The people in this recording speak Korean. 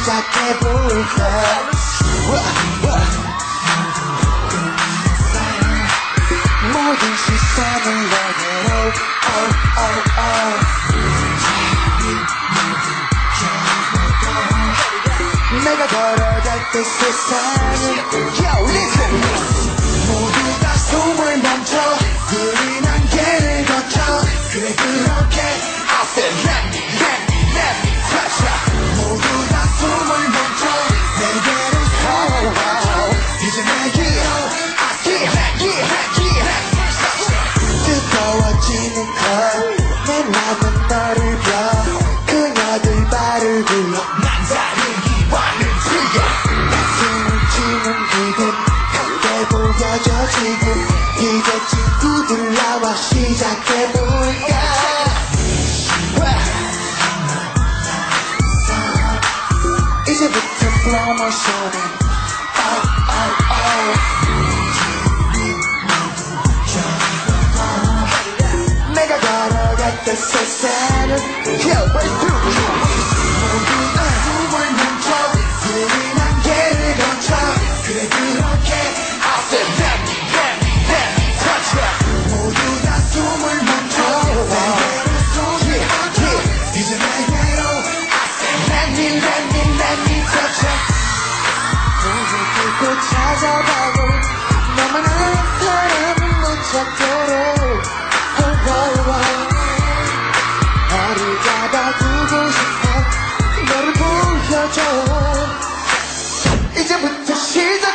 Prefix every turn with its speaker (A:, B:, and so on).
A: 시작해볼까. 모든 시선을 너게로. 내가 걸어갈 때 세상은 Yo listen. 모두 다 숨을 멈춰 그린 안개를 거쳐. 그래 그렇게 I said let me touch ya. 모두 다 숨을 멈춰 내게로 서로 이제 내게로 I see 뜨거워지는 걸 내 맘은 너를 봐. 그녀들 발을 굴러 난 다르기와는 틀려. 가슴을 치는 기분 함께 보여줘 지금. 이제 친구들 나와 시작해볼까. 이제부터 slow motion은 내가 걸어갈 때 세상은 Yo, wait, two. 모두 다 숨을 멈춰 그린 안개를 거쳐. 그래 그렇게 I said let me touch ya. 모두 다 숨을 멈춰 내게로 손을 얹어. 이제 내게로 I said let me touch ya. 눈을 뜨고 찾아봐도 너만 아는 사람은 못 찾도록 나를 잡아두고 싶어. 너를 보여줘. 이제부터 시작.